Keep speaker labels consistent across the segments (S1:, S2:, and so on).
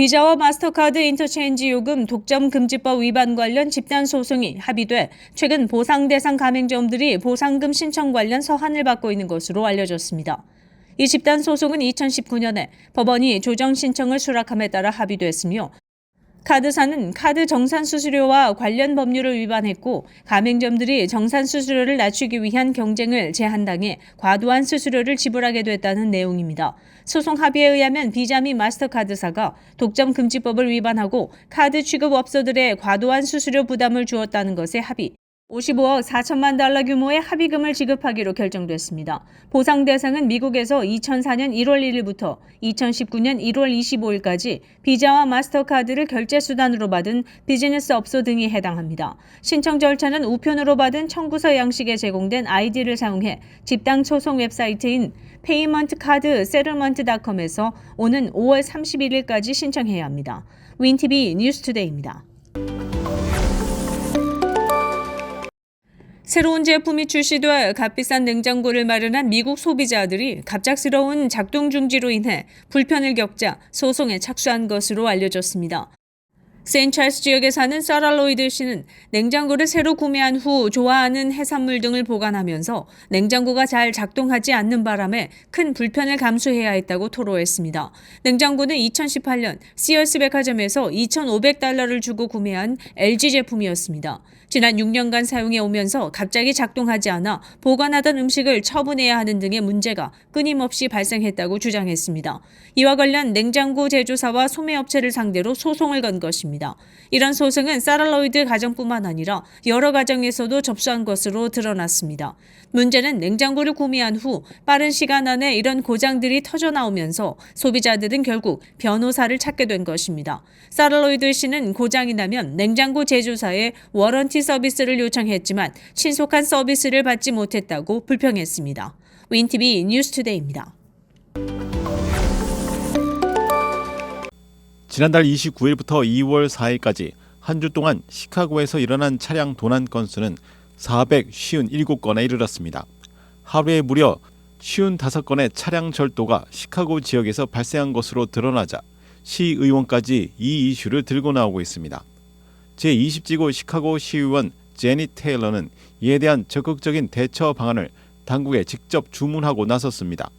S1: 비자와 마스터카드 인터체인지 요금 독점 금지법 위반 관련 집단 소송이 합의돼 최근 보상 대상 가맹점들이 보상금 신청 관련 서한을 받고 있는 것으로 알려졌습니다. 이 집단 소송은 2019년에 법원이 조정 신청을 수락함에 따라 합의됐으며 카드사는 카드 정산 수수료와 관련 법률을 위반했고 가맹점들이 정산 수수료를 낮추기 위한 경쟁을 제한당해 과도한 수수료를 지불하게 됐다는 내용입니다. 소송 합의에 의하면 비자 및 마스터카드사가 독점 금지법을 위반하고 카드 취급업소들의 과도한 수수료 부담을 주었다는 것에 합의. 55억 4천만 달러 규모의 합의금을 지급하기로 결정됐습니다. 보상 대상은 미국에서 2004년 1월 1일부터 2019년 1월 25일까지 비자와 마스터카드를 결제 수단으로 받은 비즈니스 업소 등이 해당합니다. 신청 절차는 우편으로 받은 청구서 양식에 제공된 아이디를 사용해 집단 소송 웹사이트인 paymentcardsettlement.com에서 오는 5월 31일까지 신청해야 합니다. 윈TV 뉴스투데이입니다. 새로운 제품이 출시돼 값비싼 냉장고를 마련한 미국 소비자들이 갑작스러운 작동 중지로 인해 불편을 겪자 소송에 착수한 것으로 알려졌습니다. 세인트찰스 지역에 사는 사라 로이드 씨는 냉장고를 새로 구매한 후 좋아하는 해산물 등을 보관하면서 냉장고가 잘 작동하지 않는 바람에 큰 불편을 감수해야 했다고 토로했습니다. 냉장고는 2018년 시어스 백화점에서 $2,500를 주고 구매한 LG 제품이었습니다. 지난 6년간 사용해 오면서 갑자기 작동하지 않아 보관하던 음식을 처분해야 하는 등의 문제가 끊임없이 발생했다고 주장했습니다. 이와 관련 냉장고 제조사와 소매업체를 상대로 소송을 건 것입니다. 이런 소송은 사라 로이드 가정뿐만 아니라 여러 가정에서도 접수한 것으로 드러났습니다. 문제는 냉장고를 구매한 후 빠른 시간 안에 이런 고장들이 터져나오면서 소비자들은 결국 변호사를 찾게 된 것입니다. 사라 로이드 씨는 고장이 나면 냉장고 제조사에 워런티 서비스를 요청했지만 신속한 서비스를 받지 못했다고 불평했습니다. 윈TV 뉴스투데이입니다.
S2: 지난달 29일부터 2월 4일까지 한 주 동안 시카고에서 일어난 차량 도난 건수는 457건에 이르렀습니다. 하루에 무려 55건의 차량 절도가 시카고 지역에서 발생한 것으로 드러나자 시의원까지 이 이슈를 들고 나오고 있습니다. 제20지구 시카고 시의원 제니 테일러는 이에 대한 적극적인 대처 방안을 당국에 직접 주문하고 나섰습니다.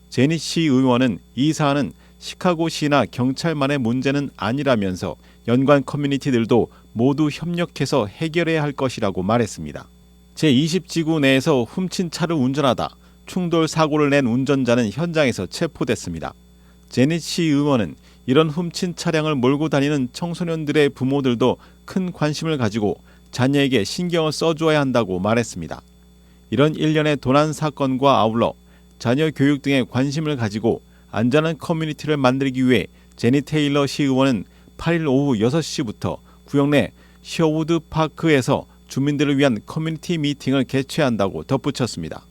S2: 제니 시의원은 이 사안은 시카고시나 경찰만의 문제는 아니라면서 연관 커뮤니티들도 모두 협력해서 해결해야 할 것이라고 말했습니다. 제20지구 내에서 훔친 차를 운전하다 충돌 사고를 낸 운전자는 현장에서 체포됐습니다. 제니 시 의원은 이런 훔친 차량을 몰고 다니는 청소년들의 부모들도 큰 관심을 가지고 자녀에게 신경을 써줘야 한다고 말했습니다. 이런 일련의 도난 사건과 아울러 자녀 교육 등에 관심을 가지고 안전한 커뮤니티를 만들기 위해 제니 테일러 시의원은 8일 오후 6시부터 구역 내 셔우드 파크에서 주민들을 위한 커뮤니티 미팅을 개최한다고 덧붙였습니다.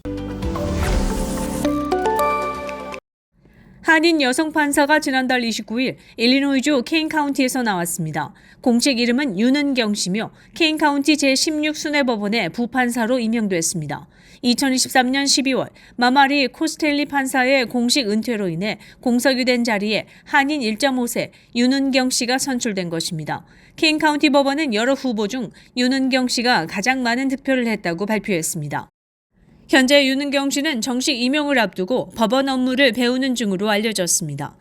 S1: 한인 여성 판사가 지난달 29일 일리노이주 케인 카운티에서 나왔습니다. 공식 이름은 윤은경 씨며 케인 카운티 제16순회법원의 부판사로 임명됐습니다. 2023년 12월 마마리 코스텔리 판사의 공식 은퇴로 인해 공석이 된 자리에 한인 1.5세 윤은경 씨가 선출된 것입니다. 케인 카운티 법원은 여러 후보 중 윤은경 씨가 가장 많은 득표를 했다고 발표했습니다. 현재 윤은경 씨는 정식 임용을 앞두고 법원 업무를 배우는 중으로 알려졌습니다.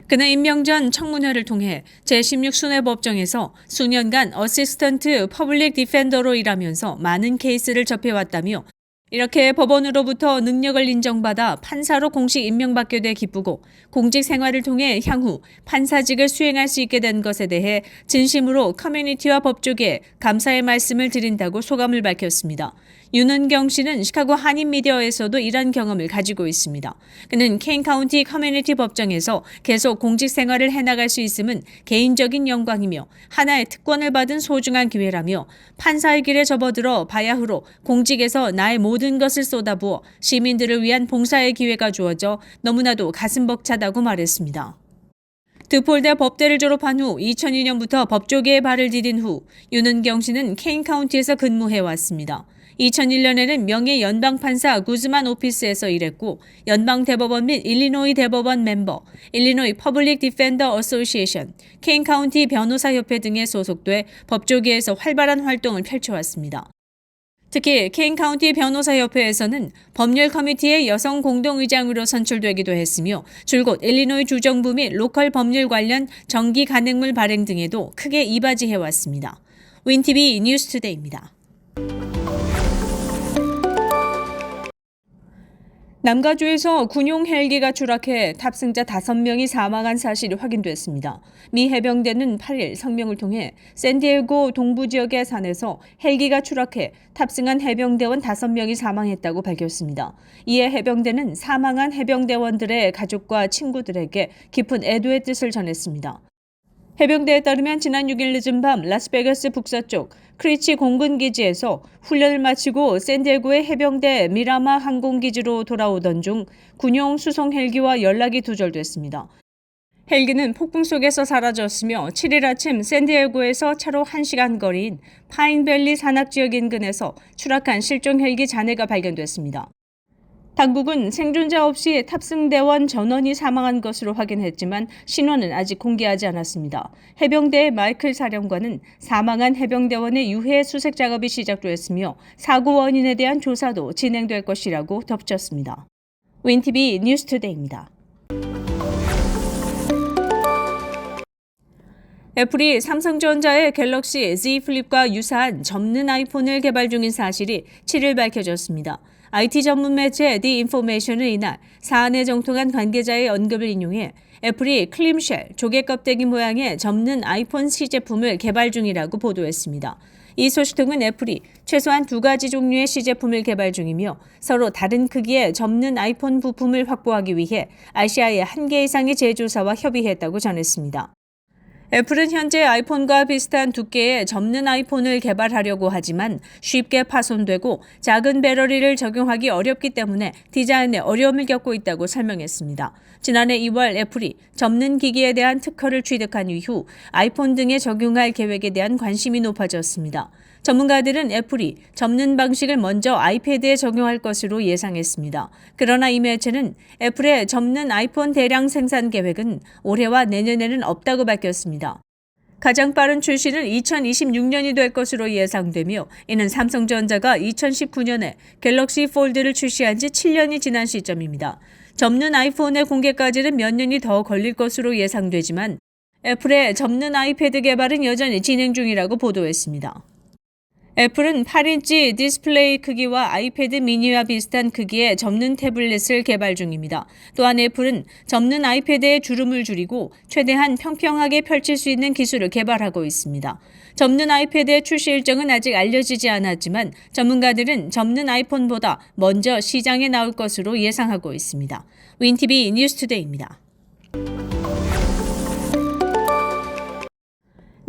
S1: 그는 임명 전 청문회를 통해 제16순회법정에서 수년간 어시스턴트 퍼블릭 디펜더로 일하면서 많은 케이스를 접해왔다며 이렇게 법원으로부터 능력을 인정받아 판사로 공식 임명받게 돼 기쁘고 공직 생활을 통해 향후 판사직을 수행할 수 있게 된 것에 대해 진심으로 커뮤니티와 법조계에 감사의 말씀을 드린다고 소감을 밝혔습니다. 윤은경 씨는 시카고 한인 미디어에서도 일한 경험을 가지고 있습니다. 그는 케인 카운티 커뮤니티 법정에서 계속 공직 생활을 해나갈 수 있음은 개인적인 영광이며 하나의 특권을 받은 소중한 기회라며 판사의 길에 접어들어 바야흐로 공직에서 나의 모든 것을 쏟아부어 시민들을 위한 봉사의 기회가 주어져 너무나도 가슴 벅차다고 말했습니다. 드폴대 법대를 졸업한 후 2002년부터 법조계에 발을 디딘 후 윤은경 씨는 케인 카운티에서 근무해왔습니다. 2001년에는 명예 연방판사 구즈만 오피스에서 일했고 연방대법원 및 일리노이 대법원 멤버, 일리노이 퍼블릭 디펜더 어소시에이션, 케인 카운티 변호사협회 등에 소속돼 법조계에서 활발한 활동을 펼쳐왔습니다. 특히 케인 카운티 변호사협회에서는 법률 커미티의 여성 공동의장으로 선출되기도 했으며 줄곧 일리노이 주정부 및 로컬 법률 관련 정기 간행물 발행 등에도 크게 이바지해왔습니다. 윈티비 뉴스투데이입니다. 남가주에서 군용 헬기가 추락해 탑승자 5명이 사망한 사실이 확인됐습니다. 미 해병대는 8일 성명을 통해 샌디에고 동부 지역의 산에서 헬기가 추락해 탑승한 해병대원 5명이 사망했다고 밝혔습니다. 이에 해병대는 사망한 해병대원들의 가족과 친구들에게 깊은 애도의 뜻을 전했습니다. 해병대에 따르면 지난 6일 늦은 밤 라스베가스 북서쪽 크리치 공군기지에서 훈련을 마치고 샌디에고의 해병대 미라마 항공기지로 돌아오던 중 군용 수송 헬기와 연락이 두절됐습니다. 헬기는 폭풍 속에서 사라졌으며 7일 아침 샌디에고에서 차로 1시간 거리인 파인밸리 산악지역 인근에서 추락한 실종 헬기 잔해가 발견됐습니다. 당국은 생존자 없이 탑승대원 전원이 사망한 것으로 확인했지만 신원은 아직 공개하지 않았습니다. 해병대의 마이클 사령관은 사망한 해병대원의 유해 수색 작업이 시작됐으며 사고 원인에 대한 조사도 진행될 것이라고 덧붙였습니다. 윈티비 뉴스투데이입니다. 애플이 삼성전자의 갤럭시 Z 플립과 유사한 접는 아이폰을 개발 중인 사실이 7일 밝혀졌습니다. IT 전문 매체 The Information은 이날 사안에 정통한 관계자의 언급을 인용해 애플이 클림쉘, 조개 껍데기 모양의 접는 아이폰 시제품을 개발 중이라고 보도했습니다. 이 소식통은 애플이 최소한 2가지 종류의 시제품을 개발 중이며 서로 다른 크기의 접는 아이폰 부품을 확보하기 위해 아시아의 1개 이상의 제조사와 협의했다고 전했습니다. 애플은 현재 아이폰과 비슷한 두께의 접는 아이폰을 개발하려고 하지만 쉽게 파손되고 작은 배터리를 적용하기 어렵기 때문에 디자인에 어려움을 겪고 있다고 설명했습니다. 지난해 2월 애플이 접는 기기에 대한 특허를 취득한 이후 아이폰 등에 적용할 계획에 대한 관심이 높아졌습니다. 전문가들은 애플이 접는 방식을 먼저 아이패드에 적용할 것으로 예상했습니다. 그러나 이 매체는 애플의 접는 아이폰 대량 생산 계획은 올해와 내년에는 없다고 밝혔습니다. 가장 빠른 출시는 2026년이 될 것으로 예상되며 이는 삼성전자가 2019년에 갤럭시 폴드를 출시한 지 7년이 지난 시점입니다. 접는 아이폰의 공개까지는 몇 년이 더 걸릴 것으로 예상되지만 애플의 접는 아이패드 개발은 여전히 진행 중이라고 보도했습니다. 애플은 8인치 디스플레이 크기와 아이패드 미니와 비슷한 크기의 접는 태블릿을 개발 중입니다. 또한 애플은 접는 아이패드의 주름을 줄이고 최대한 평평하게 펼칠 수 있는 기술을 개발하고 있습니다. 접는 아이패드의 출시 일정은 아직 알려지지 않았지만 전문가들은 접는 아이폰보다 먼저 시장에 나올 것으로 예상하고 있습니다. 윈티비 뉴스투데이입니다.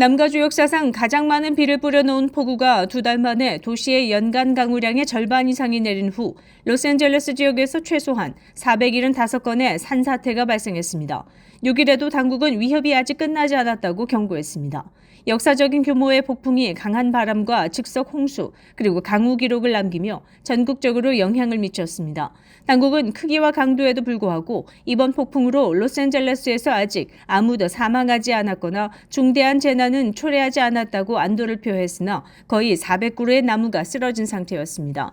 S1: 남가주 역사상 가장 많은 비를 뿌려놓은 폭우가 2달 만에 도시의 연간 강우량의 절반 이상이 내린 후 로스앤젤레스 지역에서 최소한 475건의 산사태가 발생했습니다. 6일에도 당국은 위협이 아직 끝나지 않았다고 경고했습니다. 역사적인 규모의 폭풍이 강한 바람과 즉석 홍수 그리고 강우 기록을 남기며 전국적으로 영향을 미쳤습니다. 당국은 크기와 강도에도 불구하고 이번 폭풍으로 로스앤젤레스에서 아직 아무도 사망하지 않았거나 중대한 재난은 초래하지 않았다고 안도를 표했으나 거의 400그루의 나무가 쓰러진 상태였습니다.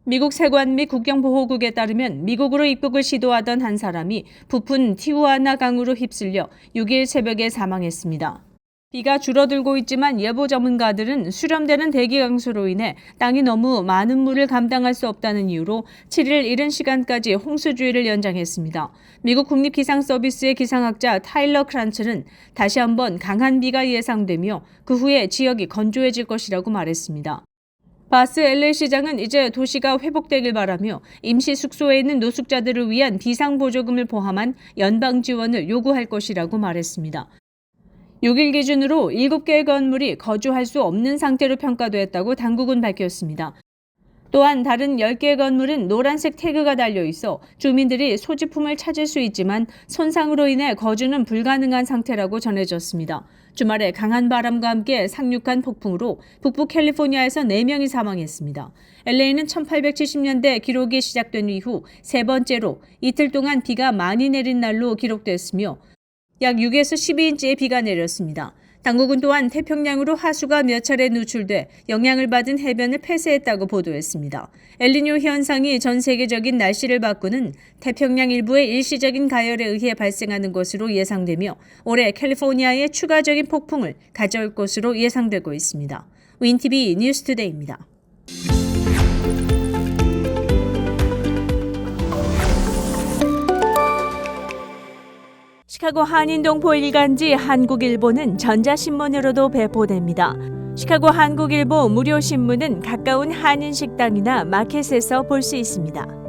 S1: 미국 세관 및 국경보호국에 따르면 미국으로 입국을 시도하던 한 사람이 부푼 티후아나 강으로 휩쓸려 6일 새벽에 사망했습니다. 비가 줄어들고 있지만 예보 전문가들은 수렴되는 대기 강수로 인해 땅이 너무 많은 물을 감당할 수 없다는 이유로 7일 이른 시간까지 홍수주의를 연장했습니다. 미국 국립기상서비스의 기상학자 타일러 크란츠는 다시 한번 강한 비가 예상되며 그 후에 지역이 건조해질 것이라고 말했습니다. 바스 LA 시장은 이제 도시가 회복되길 바라며 임시 숙소에 있는 노숙자들을 위한 비상보조금을 포함한 연방 지원을 요구할 것이라고 말했습니다. 6일 기준으로 7개의 건물이 거주할 수 없는 상태로 평가됐다고 당국은 밝혔습니다. 또한 다른 10개의 건물은 노란색 태그가 달려 있어 주민들이 소지품을 찾을 수 있지만 손상으로 인해 거주는 불가능한 상태라고 전해졌습니다. 주말에 강한 바람과 함께 상륙한 폭풍으로 북부 캘리포니아에서 4명이 사망했습니다. LA는 1870년대 기록이 시작된 이후 세 번째로 이틀 동안 비가 많이 내린 날로 기록됐으며 약 6에서 12인치의 비가 내렸습니다. 당국은 또한 태평양으로 하수가 몇 차례 누출돼 영향을 받은 해변을 폐쇄했다고 보도했습니다. 엘니뇨 현상이 전 세계적인 날씨를 바꾸는 태평양 일부의 일시적인 가열에 의해 발생하는 것으로 예상되며 올해 캘리포니아에 추가적인 폭풍을 가져올 것으로 예상되고 있습니다. 윈티비 뉴스투데이입니다. 시카고 한인동포 일간지 한국일보는 전자신문으로도 배포됩니다. 시카고 한국일보 무료 신문은 가까운 한인식당이나 마켓에서 볼 수 있습니다.